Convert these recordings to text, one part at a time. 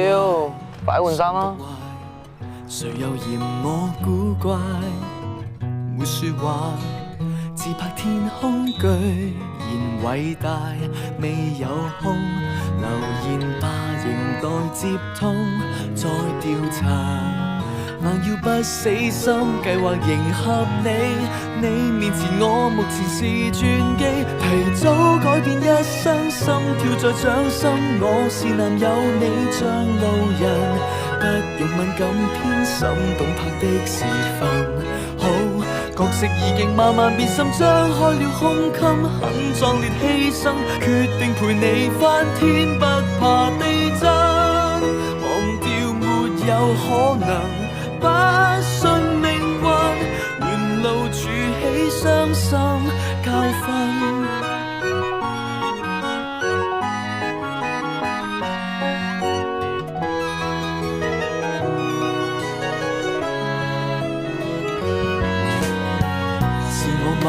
要，快換衫啦！誰又嫌我古怪？沒說話，自拍天空居然偉大，未有空留言吧，仍待接通再調查。硬要不死心，計劃迎合你。你面前我目前是傳記，提早改變一生，心跳在掌心。我是男友，你像路人，不用敏感偏心動魄的時分。好，角色已經慢慢變心，張開了胸襟，很壯烈犧牲，決定陪你翻天，不怕地震。忘掉沒有可能。不信命運，沿路儲起傷心教訓。是我慢，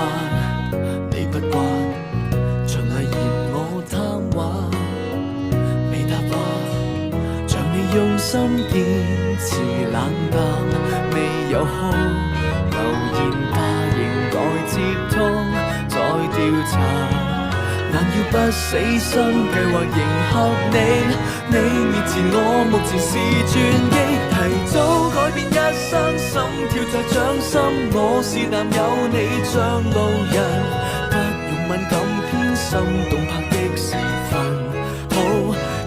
你不慣，循例嫌我貪玩，未答話，像你用心堅持冷淡，未有空留言吧，仍待接通再調查。硬要不死心，計劃迎合你。你面前我目前是傳記，提早改變一生，心跳在掌心。我是男友，你像路人，不用敏感偏心動魄的時分。好，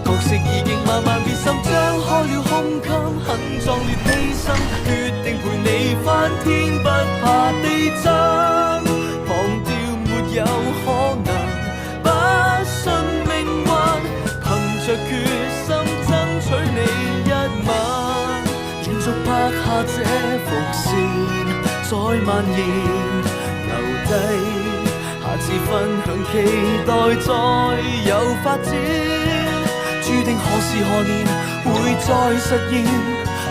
角色已經慢慢變心，張開了胸襟，很壯烈犧牲，決定陪你翻天，不怕地震。忘掉沒有可能，不信命運，憑着決心爭取你一吻。連續拍下這伏線，再蔓延留低，下次分享期待再有發展。注定何時何年會再實現，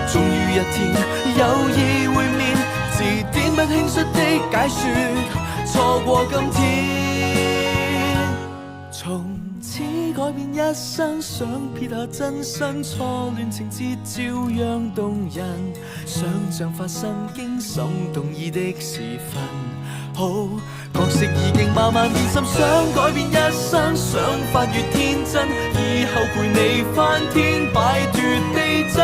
終於一天有意會面，字典不輕率的解說，錯過今天。從此改變一生，想撇下真身，初戀情節照樣動人，想像發生驚心動意的時分。好，角色已經慢慢變心，想改變一生，想發越天真，以後陪你翻天，擺脫地震。